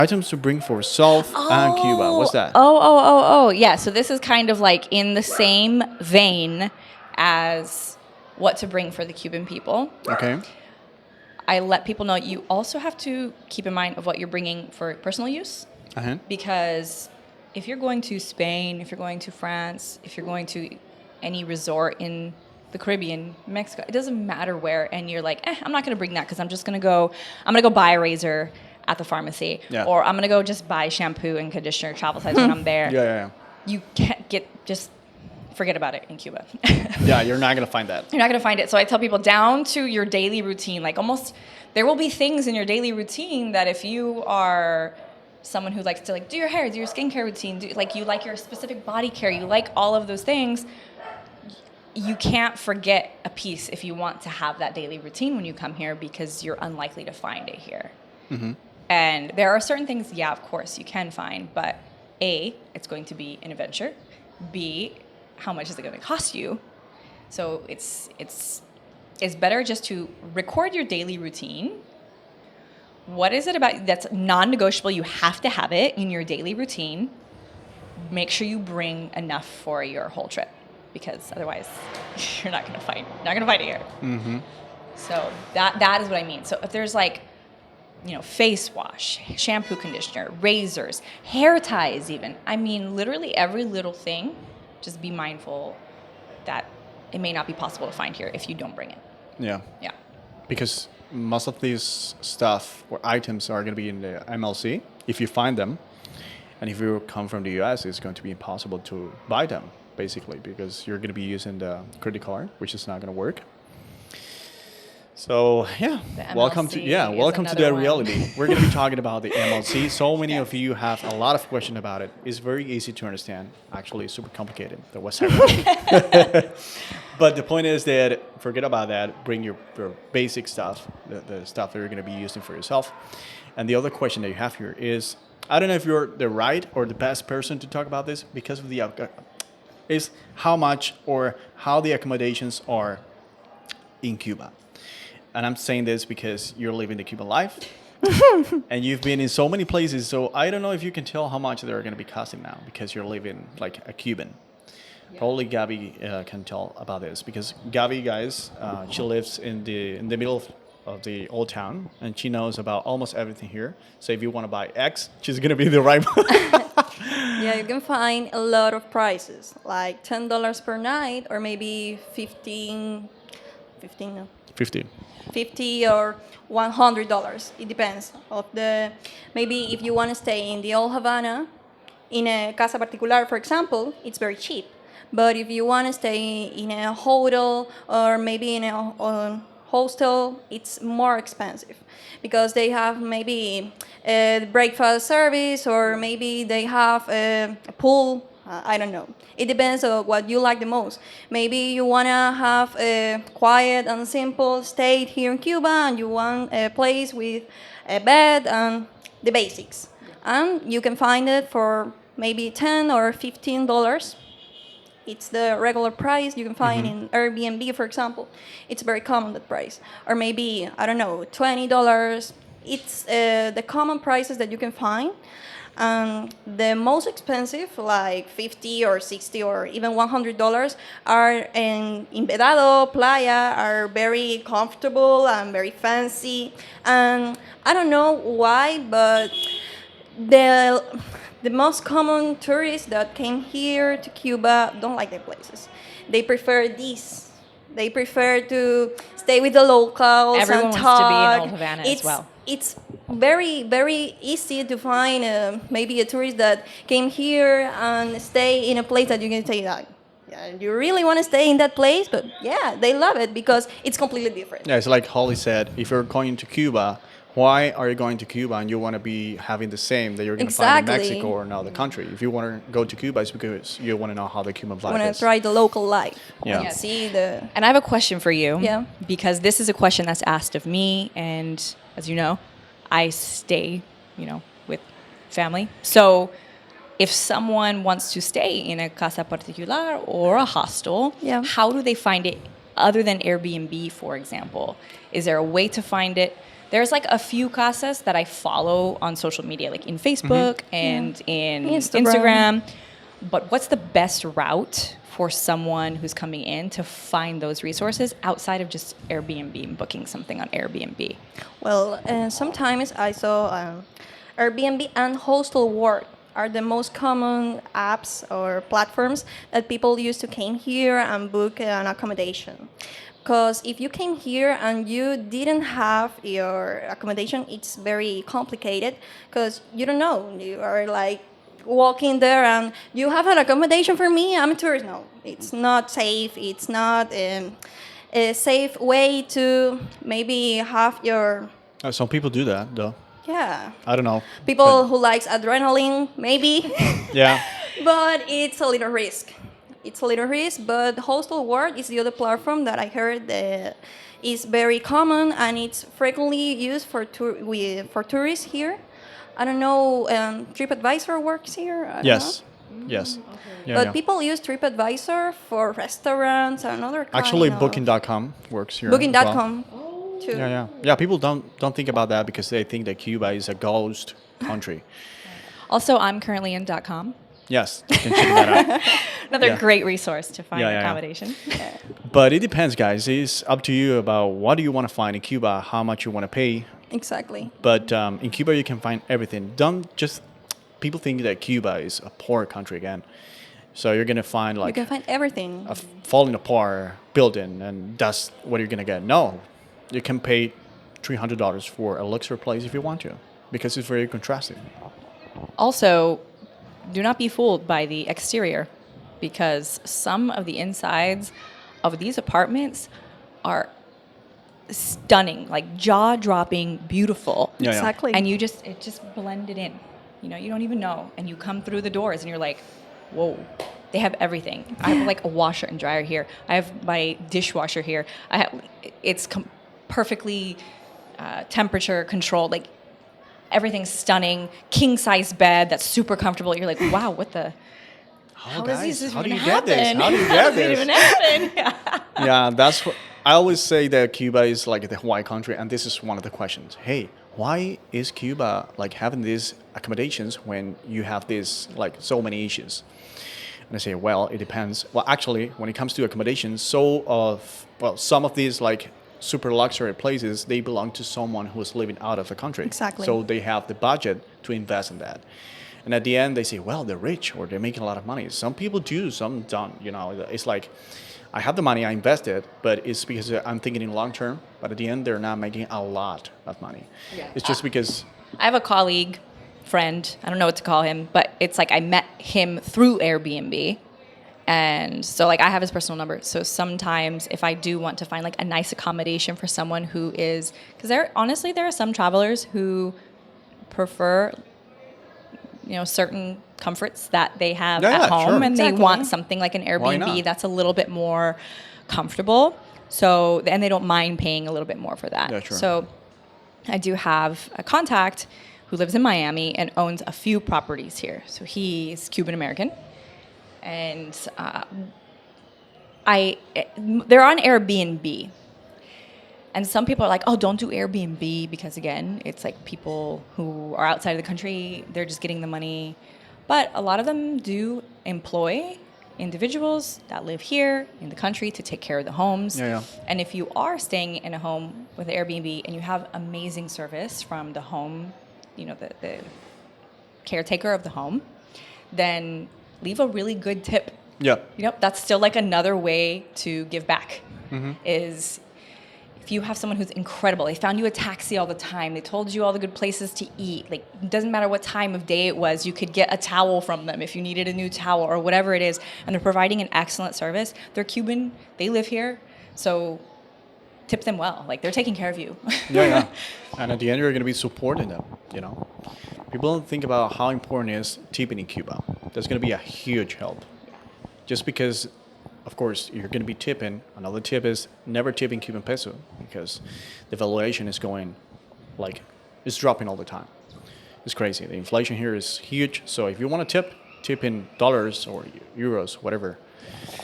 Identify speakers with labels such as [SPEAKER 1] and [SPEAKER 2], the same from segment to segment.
[SPEAKER 1] Items to bring for self and Cuba. What's that?
[SPEAKER 2] Yeah, so this is kind of like in the same vein as what to bring for the Cuban people.
[SPEAKER 1] Okay.
[SPEAKER 2] I let people know you also have to keep in mind of what you're bringing for personal use.
[SPEAKER 1] Uh-huh.
[SPEAKER 2] Because if you're going to Spain, if you're going to France, if you're going to any resort in the Caribbean, Mexico, it doesn't matter where, and you're like, I'm not going to bring that because I'm going to go buy a razor at the pharmacy,
[SPEAKER 1] Yeah.
[SPEAKER 2] or I'm going to go just buy shampoo and conditioner travel size when I'm there.
[SPEAKER 1] Yeah.
[SPEAKER 2] You can't just forget about it in Cuba.
[SPEAKER 1] Yeah, you're not going to find that.
[SPEAKER 2] You're not going to find it. So I tell people down to your daily routine, like almost there will be things in your daily routine that if you are someone who likes to like do your hair, do your skincare routine, you like your specific body care, you like all of those things, you can't forget a piece if you want to have that daily routine when you come here because you're unlikely to find it here.
[SPEAKER 1] Mm-hmm.
[SPEAKER 2] And there are certain things, yeah, of course, you can find, but A, it's going to be an adventure. B, how much is it going to cost you? So it's better just to record your daily routine. What is it about that's non-negotiable? You have to have it in your daily routine. Make sure you bring enough for your whole trip, because otherwise you're not going to find it here.
[SPEAKER 1] Mm-hmm.
[SPEAKER 2] So that is what I mean. So if there's like, face wash, shampoo, conditioner, razors, hair ties even. I mean, literally every little thing, just be mindful that it may not be possible to find here if you don't bring it.
[SPEAKER 1] Yeah.
[SPEAKER 2] Yeah.
[SPEAKER 1] Because most of these stuff or items are going to be in the MLC if you find them. And if you come from the US, it's going to be impossible to buy them, basically, because you're going to be using the credit card, which is not going to work. So welcome to that reality. We're going to be talking about the MLC. So many of you have a lot of questions about it. It's very easy to understand. Actually, it's super complicated. The website. But the point is that forget about that. Bring your basic stuff, the stuff that you're going to be using for yourself. And the other question that you have here is, I don't know if you're the right or the best person to talk about this because of is how much or how the accommodations are in Cuba. And I'm saying this because you're living the Cuban life and you've been in so many places. So I don't know if you can tell how much they're going to be costing now because you're living like a Cuban. Yeah. Probably Gabby can tell about this because Gabby, guys, she lives in the middle of the old town and she knows about almost everything here. So if you want to buy X, she's going to be the right one.
[SPEAKER 3] Yeah, you can find a lot of prices, like $10 per night or maybe 15 $50 or $100. It depends of the. Maybe if you want to stay in the old Havana, in a casa particular, for example, it's very cheap. But if you want to stay in a hotel or maybe in a hostel, it's more expensive because they have maybe a breakfast service or maybe they have a pool. I don't know. It depends on what you like the most. Maybe you want to have a quiet and simple stay here in Cuba and you want a place with a bed and the basics. And you can find it for maybe $10 or $15. It's the regular price you can find in Airbnb, for example. It's very common, that price. Or maybe, I don't know, $20. It's the common prices that you can find. The most expensive, like $50 or $60 or even $100, are in Vedado, Playa, are very comfortable and very fancy. And I don't know why, but the most common tourists that came here to Cuba don't like their places. They prefer this. They prefer to stay with the locals
[SPEAKER 2] Everyone
[SPEAKER 3] and
[SPEAKER 2] wants
[SPEAKER 3] talk.
[SPEAKER 2] to be in Old Havana as well.
[SPEAKER 3] It's very, very easy to find maybe a tourist that came here and stay in a place that you can say that. Yeah, you really want to stay in that place, but yeah, they love it because it's completely different.
[SPEAKER 1] Yeah, it's like Holly said, if you're going to Cuba, why are you going to Cuba and you want to be having the same that you're going to find in Mexico or another country? If you want to go to Cuba, it's because you want to know how the Cuban life is.
[SPEAKER 3] You want to try the local life.
[SPEAKER 1] Yeah.
[SPEAKER 3] See
[SPEAKER 2] And I have a question for you.
[SPEAKER 3] Yeah.
[SPEAKER 2] Because this is a question that's asked of me, and as you know, I stay, with family. So if someone wants to stay in a casa particular or a hostel, how do they find it other than Airbnb, for example? Is there a way to find it? There's like a few casas that I follow on social media, like in Facebook and in Instagram. But what's the best route for someone who's coming in to find those resources outside of just Airbnb and booking something on Airbnb?
[SPEAKER 3] Well, sometimes I saw Airbnb and Hostel Work are the most common apps or platforms that people use to came here and book an accommodation. Because if you came here and you didn't have your accommodation, it's very complicated because you don't know. You are like walking there and you have an accommodation for me. I'm a tourist. No, it's not safe. It's not a safe way to maybe have your
[SPEAKER 1] Some people do that, though.
[SPEAKER 3] yeah.
[SPEAKER 1] I don't know.
[SPEAKER 3] People who likes adrenaline, maybe.
[SPEAKER 1] Yeah.
[SPEAKER 3] But it's a little risk. It's a little risk, but Hostel World is the other platform that I heard is very common and it's frequently used for for tourists here. I don't know, TripAdvisor works here. I don't
[SPEAKER 1] Yes.
[SPEAKER 3] know.
[SPEAKER 1] Yes. Yeah,
[SPEAKER 3] But
[SPEAKER 1] yeah.
[SPEAKER 3] people use TripAdvisor for restaurants and other kind
[SPEAKER 1] Actually,
[SPEAKER 3] of
[SPEAKER 1] Booking.com works here. as well.
[SPEAKER 3] Booking.com too.
[SPEAKER 1] Yeah, yeah, yeah. People don't think about that because they think that Cuba is a ghost country.
[SPEAKER 2] Also, I'm currently in .com.
[SPEAKER 1] Yes, you can check that out.
[SPEAKER 2] Another
[SPEAKER 1] Yeah.
[SPEAKER 2] great resource to find
[SPEAKER 1] Yeah, yeah, yeah.
[SPEAKER 2] accommodation.
[SPEAKER 1] But it depends, guys. It's up to you about what do you want to find in Cuba, how much you want to pay.
[SPEAKER 3] Exactly.
[SPEAKER 1] But in Cuba, you can find everything. Don't just people think that Cuba is a poor country again. So you're gonna find
[SPEAKER 3] You
[SPEAKER 1] like
[SPEAKER 3] can find everything.
[SPEAKER 1] a falling apart building, and that's what you're gonna get. No, you can pay $300 for a luxury place if you want to, because it's very contrasting.
[SPEAKER 2] Also, do not be fooled by the exterior because some of the insides of these apartments are stunning, like jaw-dropping, beautiful.
[SPEAKER 1] Yeah, yeah.
[SPEAKER 3] Exactly.
[SPEAKER 2] And it just blended in. You know, you don't even know. And you come through the doors and you're like, whoa, they have everything. I have like a washer and dryer here. I have my dishwasher here. It's perfectly temperature controlled. Like everything's stunning. King size bed that's super comfortable. You're like, wow, what the? How does this
[SPEAKER 1] how do
[SPEAKER 2] even
[SPEAKER 1] you get this?
[SPEAKER 2] happen?
[SPEAKER 1] How do you
[SPEAKER 2] How
[SPEAKER 1] get
[SPEAKER 2] does it
[SPEAKER 1] this?
[SPEAKER 2] even happen?
[SPEAKER 1] Yeah, that's what I always say that Cuba is like the Hawaii country, and this is one of the questions. Hey, why is Cuba like having these accommodations when you have this like so many issues? And I say, well, it depends. Well, actually, when it comes to accommodations, some of these like super luxury places, they belong to someone who is living out of the country.
[SPEAKER 3] Exactly.
[SPEAKER 1] So they have the budget to invest in that. And at the end, they say, well, they're rich or they're making a lot of money. Some people do, some don't. You know, it's like, I have the money, I invested, but it's because I'm thinking in long term. But at the end, they're not making a lot of money.
[SPEAKER 2] Yeah.
[SPEAKER 1] It's just because.
[SPEAKER 2] I have a colleague, friend, I don't know what to call him, but it's like I met him through Airbnb. And so like I have his personal number. So sometimes if I do want to find like a nice accommodation for someone who is, because there are some travelers who prefer, you know, certain comforts that they have
[SPEAKER 1] Yeah,
[SPEAKER 2] at home
[SPEAKER 1] sure.
[SPEAKER 2] and they
[SPEAKER 3] Exactly.
[SPEAKER 2] want something like an
[SPEAKER 1] Why
[SPEAKER 2] Airbnb
[SPEAKER 1] not?
[SPEAKER 2] that's a little bit more comfortable. So, and they don't mind paying a little bit more for that.
[SPEAKER 1] Yeah, sure.
[SPEAKER 2] So I do have a contact who lives in Miami and owns a few properties here. So he's Cuban American. And they're on Airbnb. And some people are like, oh, don't do Airbnb because, again, it's like people who are outside of the country, they're just getting the money. But a lot of them do employ individuals that live here in the country to take care of the homes.
[SPEAKER 1] Yeah, yeah.
[SPEAKER 2] And if you are staying in a home with Airbnb and you have amazing service from the home, you know, the caretaker of the home, then leave a really good tip.
[SPEAKER 1] Yeah.
[SPEAKER 2] You know, that's still like another way to give back. Is if you have someone who's incredible, they found you a taxi all the time, they told you all the good places to eat, like it doesn't matter what time of day it was, you could get a towel from them if you needed a new towel or whatever it is, and they're providing an excellent service. They're Cuban, they live here, so tip them well. Like they're taking care of you.
[SPEAKER 1] Yeah, yeah. And at the end, you're going to be supporting them, you know. People don't think about how important is tipping in Cuba. That's going to be a huge help. Just because, of course, you're going to be tipping. Another tip is never tip in Cuban peso because the valuation is going, like, it's dropping all the time. It's crazy. The inflation here is huge. So if you want to tip in dollars or euros, whatever.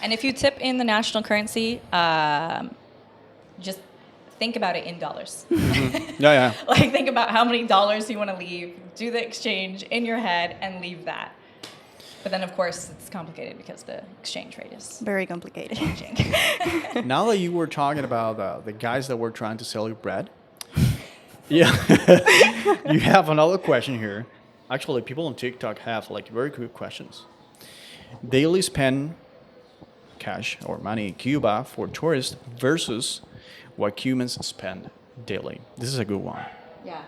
[SPEAKER 2] And if you tip in the national currency, just think about it in dollars.
[SPEAKER 1] Yeah.
[SPEAKER 2] Like, think about how many dollars you want to leave, do the exchange in your head, and leave that. But then, of course, it's complicated because the exchange rate is
[SPEAKER 3] Very complicated.
[SPEAKER 2] changing.
[SPEAKER 1] Now that you were talking about the guys that were trying to sell you bread, yeah, you have another question here. Actually, people on TikTok have like very good questions. Daily spend cash or money in Cuba for tourists versus what Cubans spend daily. This is a good one.
[SPEAKER 2] Yeah.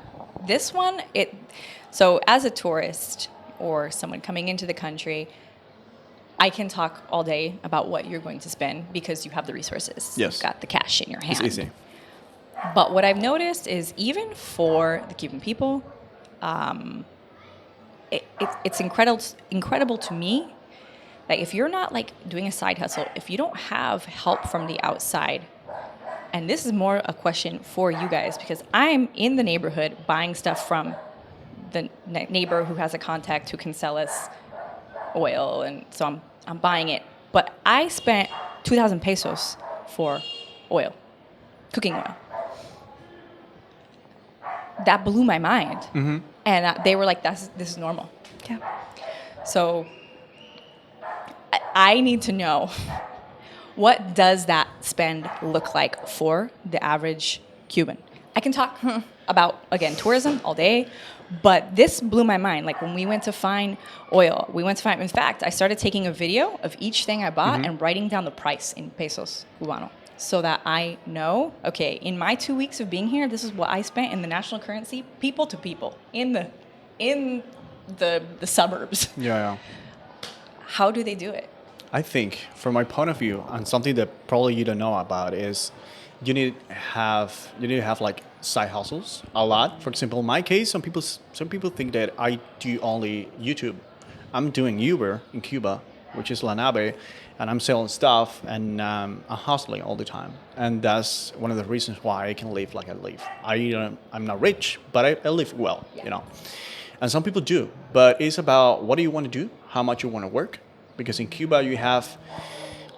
[SPEAKER 2] This one, so as a tourist or someone coming into the country, I can talk all day about what you're going to spend because you have the resources.
[SPEAKER 1] Yes.
[SPEAKER 2] You've got the cash in your hand.
[SPEAKER 1] It's easy.
[SPEAKER 2] But what I've noticed is even for the Cuban people, it's incredible to me that if you're not like doing a side hustle, if you don't have help from the outside, and this is more a question for you guys because I'm in the neighborhood buying stuff from the neighbor who has a contact who can sell us oil, and so I'm buying it. But I spent 2,000 pesos for oil, cooking oil. That blew my mind. Mm-hmm. And they were like, this is normal.
[SPEAKER 3] Yeah.
[SPEAKER 2] So I need to know, what does that spend look like for the average Cuban? I can talk about, again, tourism all day, but this blew my mind. Like when we went to find oil, in fact, I started taking a video of each thing I bought and writing down the price in pesos cubano so that I know, okay, in my 2 weeks of being here, this is what I spent in the national currency, people to people, in the suburbs.
[SPEAKER 1] Yeah.
[SPEAKER 2] How do they do it?
[SPEAKER 1] I think, from my point of view, and something that probably you don't know about is you need to have like side hustles a lot. For example, in my case, some people think that I do only YouTube. I'm doing Uber in Cuba, which is La Nave, and I'm selling stuff and I'm hustling all the time. And that's one of the reasons why I can live like I live. I'm not rich, but I live well, you know. And some people do, but it's about what do you want to do, how much you want to work. Because in Cuba, you have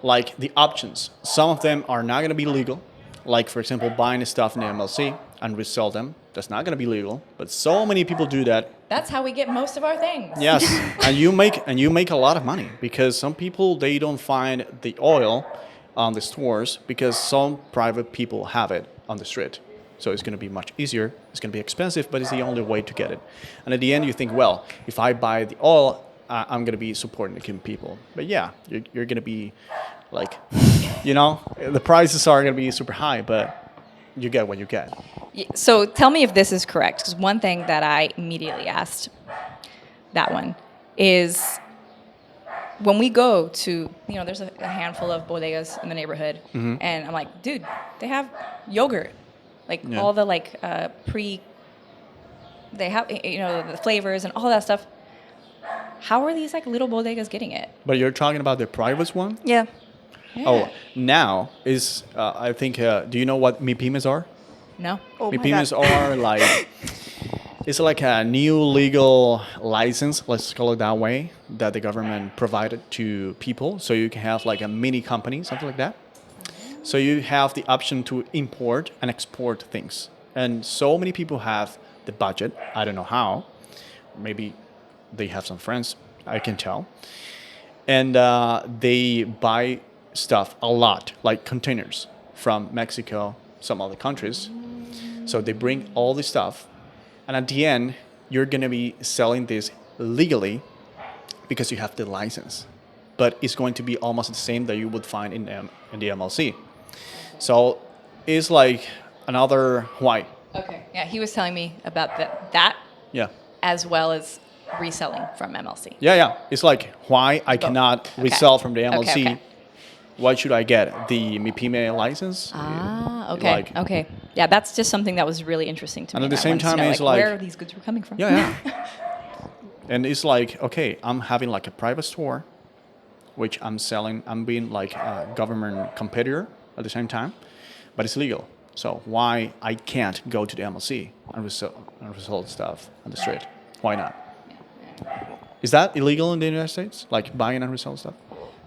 [SPEAKER 1] like the options. Some of them are not going to be legal. Like, for example, buying stuff in the MLC and resell them. That's not going to be legal. But so many people do that.
[SPEAKER 2] That's how we get most of our things.
[SPEAKER 1] Yes, and you make a lot of money because some people, they don't find the oil on the stores because some private people have it on the street. So it's going to be much easier. It's going to be expensive, but it's the only way to get it. And at the end, you think, well, if I buy the oil, I'm going to be supporting the Cuban people. But yeah, you're going to be like, you know, the prices are going to be super high, but you get what you get.
[SPEAKER 2] So tell me if this is correct, because one thing that I immediately asked that one is when we go to, there's a handful of bodegas in the neighborhood, and I'm like, dude, they have yogurt, like all the they have, the flavors and all that stuff. How are these like little bodegas getting it?
[SPEAKER 1] But you're talking about the private one?
[SPEAKER 3] Yeah.
[SPEAKER 1] Oh, now is, I think, do you know what MIPYMEs are?
[SPEAKER 2] No.
[SPEAKER 3] Oh my
[SPEAKER 1] MIPYMEs
[SPEAKER 3] God.
[SPEAKER 1] are like, it's like a new legal license, let's call it that way, that the government provided to people. So you can have like a mini company, something like that. So you have the option to import and export things. And so many people have the budget. I don't know how. Maybe they have some friends, I can tell. And they buy stuff a lot, like containers from Mexico, some other countries. So they bring all this stuff. And at the end, you're going to be selling this legally because you have the license. But it's going to be almost the same that you would find in the MLC. So it's like another why.
[SPEAKER 2] Okay. Yeah, he was telling me about that
[SPEAKER 1] Yeah.
[SPEAKER 2] as well as reselling from MLC.
[SPEAKER 1] Yeah. It's like why I cannot resell from the MLC.
[SPEAKER 2] Okay.
[SPEAKER 1] Why should I get the MIPYME license?
[SPEAKER 2] Okay. Okay. Yeah, that's just something that was really interesting to me.
[SPEAKER 1] And at the
[SPEAKER 2] I
[SPEAKER 1] same
[SPEAKER 2] wanted to
[SPEAKER 1] time,
[SPEAKER 2] know,
[SPEAKER 1] it's like
[SPEAKER 2] where these goods were coming from.
[SPEAKER 1] Yeah. And it's like, okay, I'm having like a private store, which I'm selling. I'm being like a government competitor at the same time, but it's legal. So why I can't go to the MLC and resell stuff on the street? Why not? Is that illegal in the United States? Like buying and reselling stuff?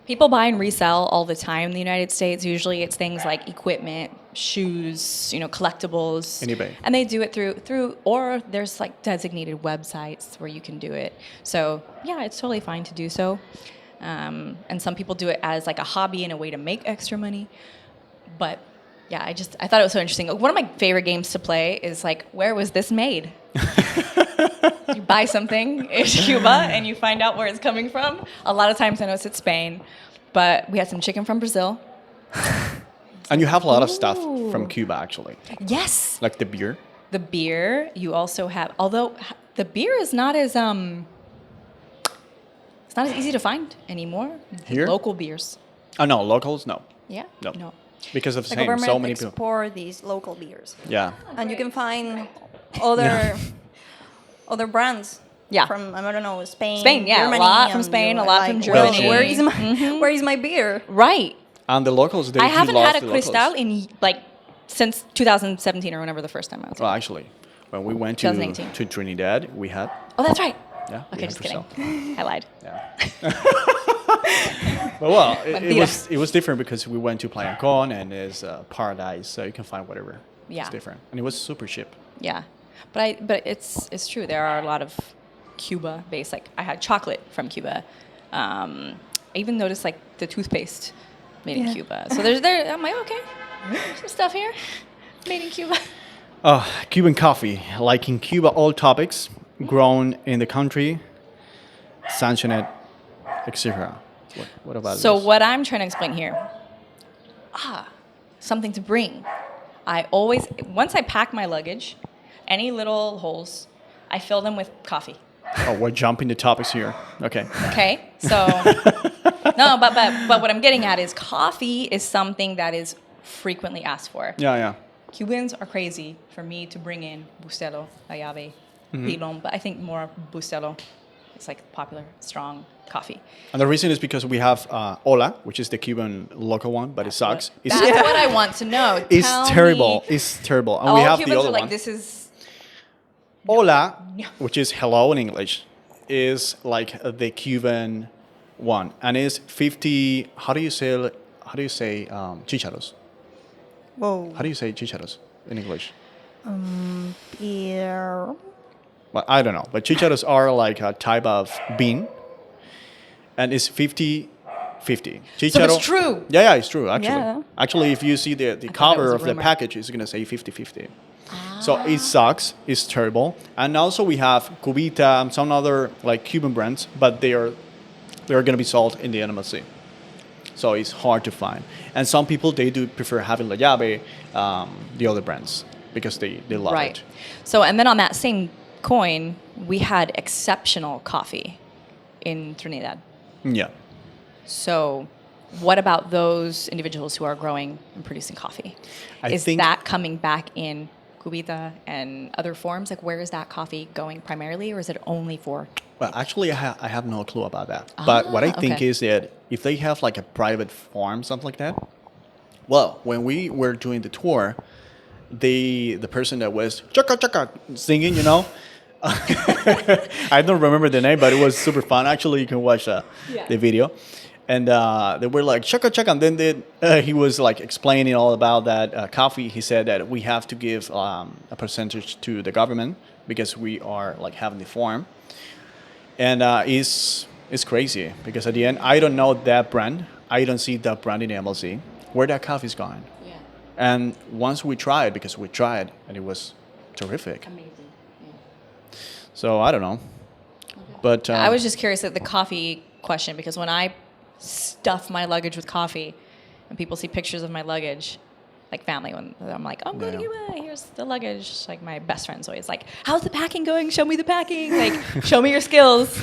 [SPEAKER 2] People buy and resell all the time in the United States. Usually it's things like equipment, shoes, collectibles.
[SPEAKER 1] And eBay.
[SPEAKER 2] And they do it through or there's like designated websites where you can do it. So yeah, it's totally fine to do so. And some people do it as like a hobby and a way to make extra money. But yeah, I thought it was so interesting. One of my favorite games to play is like, where was this made? You buy something in Cuba and you find out where it's coming from. A lot of times I know it's Spain, but we had some chicken from Brazil.
[SPEAKER 1] And you have a lot of stuff from Cuba, actually.
[SPEAKER 2] Yes.
[SPEAKER 1] Like the beer.
[SPEAKER 2] The beer, you also have, although the beer is not as, it's not as easy to find anymore.
[SPEAKER 1] Here?
[SPEAKER 2] Local beers.
[SPEAKER 1] Oh, no, locals, no.
[SPEAKER 2] Yeah?
[SPEAKER 1] No. Because of the
[SPEAKER 3] The
[SPEAKER 1] same,
[SPEAKER 3] government
[SPEAKER 1] so many people.
[SPEAKER 3] export these local beers.
[SPEAKER 1] Yeah.
[SPEAKER 3] And you can find other brands.
[SPEAKER 2] Yeah.
[SPEAKER 3] From, I don't know, Spain.
[SPEAKER 2] Spain, yeah,
[SPEAKER 3] Germany,
[SPEAKER 2] a lot from
[SPEAKER 3] and
[SPEAKER 2] Spain,
[SPEAKER 3] you're
[SPEAKER 2] a lot from
[SPEAKER 3] like,
[SPEAKER 2] Germany.
[SPEAKER 3] Where is where is my beer?
[SPEAKER 2] Right.
[SPEAKER 1] And the locals, they
[SPEAKER 2] I
[SPEAKER 1] do
[SPEAKER 2] haven't
[SPEAKER 1] love
[SPEAKER 2] had a
[SPEAKER 1] the locals.
[SPEAKER 2] Cristal in like since 2017 or whenever the first time I was.
[SPEAKER 1] Well, actually, when we went to
[SPEAKER 2] 2018.
[SPEAKER 1] Trinidad, we had.
[SPEAKER 2] Oh, that's right.
[SPEAKER 1] Yeah. we
[SPEAKER 2] Okay,
[SPEAKER 1] had
[SPEAKER 2] just kidding.
[SPEAKER 1] Cristal.
[SPEAKER 2] I lied.
[SPEAKER 1] Yeah. But well, it
[SPEAKER 2] Mentira.
[SPEAKER 1] was different because we went to Playa Con and it's paradise, so you can find whatever.
[SPEAKER 2] Yeah.
[SPEAKER 1] It's different, and it was super cheap.
[SPEAKER 2] Yeah, but it's true. There are a lot of Cuba-based. Like I had chocolate from Cuba. I even noticed like the toothpaste made in Cuba. So there. I'm like, okay, some stuff here made in Cuba.
[SPEAKER 1] Cuban coffee, like in Cuba, all topics grown in the country, sanctioned, etc. What about
[SPEAKER 2] So
[SPEAKER 1] this?
[SPEAKER 2] what I'm trying to explain here, something to bring. I always, once I pack my luggage, any little holes, I fill them with coffee.
[SPEAKER 1] Oh, we're jumping the topics here. Okay.
[SPEAKER 2] Okay, so no, but what I'm getting at is coffee is something that is frequently asked for.
[SPEAKER 1] Yeah.
[SPEAKER 2] Cubans are crazy for me to bring in Bustelo, Ayave, Pilon, but I think more Bustelo. It's like popular, strong coffee.
[SPEAKER 1] And the reason is because we have Hola, which is the Cuban local one, but it sucks.
[SPEAKER 2] That's what I want to know.
[SPEAKER 1] It's
[SPEAKER 2] Tell
[SPEAKER 1] terrible.
[SPEAKER 2] me.
[SPEAKER 1] It's terrible. And
[SPEAKER 2] All
[SPEAKER 1] we have
[SPEAKER 2] Cubans
[SPEAKER 1] the other
[SPEAKER 2] are like,
[SPEAKER 1] one.
[SPEAKER 2] this is
[SPEAKER 1] Hola,
[SPEAKER 2] No.
[SPEAKER 1] which is hello in English, is like the Cuban one, and it's 50. How do you say chicharos?
[SPEAKER 3] Whoa.
[SPEAKER 1] How do you say chicharos in English?
[SPEAKER 3] Beer.
[SPEAKER 1] Well, I don't know, but chicharos are like a type of bean, and it's 50-50. Chicharo,
[SPEAKER 2] So it's true.
[SPEAKER 1] Yeah, it's true, actually.
[SPEAKER 3] Yeah.
[SPEAKER 1] Actually, if you see the
[SPEAKER 2] thought that
[SPEAKER 1] cover
[SPEAKER 2] was a
[SPEAKER 1] of the
[SPEAKER 2] rumor.
[SPEAKER 1] package, it's going to say 50-50. So it sucks. It's terrible. And also we have Cubita and some other like Cuban brands, but they're going to be sold in the NMLC. So it's hard to find. And some people, they do prefer having La Llave, the other brands, because they love
[SPEAKER 2] right.
[SPEAKER 1] it.
[SPEAKER 2] So, and then on that same coin, we had exceptional coffee in Trinidad.
[SPEAKER 1] Yeah.
[SPEAKER 2] So, what about those individuals who are growing and producing coffee?
[SPEAKER 1] I
[SPEAKER 2] Is
[SPEAKER 1] think-
[SPEAKER 2] that coming back in Cubita and other forms? Like, where is that coffee going primarily, or is it only for?
[SPEAKER 1] Well, actually, I have no clue about that. But what I think
[SPEAKER 2] okay.
[SPEAKER 1] is that if they have like a private farm, something like that, well, when we were doing the tour, the person that was chaka chaka singing, I don't remember the name, but it was super fun. Actually, you can watch the video. And they were like, chaka chaka. And then he was like explaining all about that coffee. He said that we have to give a percentage to the government because we are like having the farm. And it's crazy because at the end, I don't know that brand. I don't see that brand in the MLC. Where that coffee is going.
[SPEAKER 2] Yeah,
[SPEAKER 1] And once we tried, because we tried, and it was terrific.
[SPEAKER 2] amazing.
[SPEAKER 1] So I don't know. But
[SPEAKER 2] I was just curious at the coffee question because when I stuff my luggage with coffee and people see pictures of my luggage, like family, when I'm like, oh, I'm going to Cuba, here's the luggage. Like my best friend's always like, how's the packing going? Show me the packing. Like, show me your skills.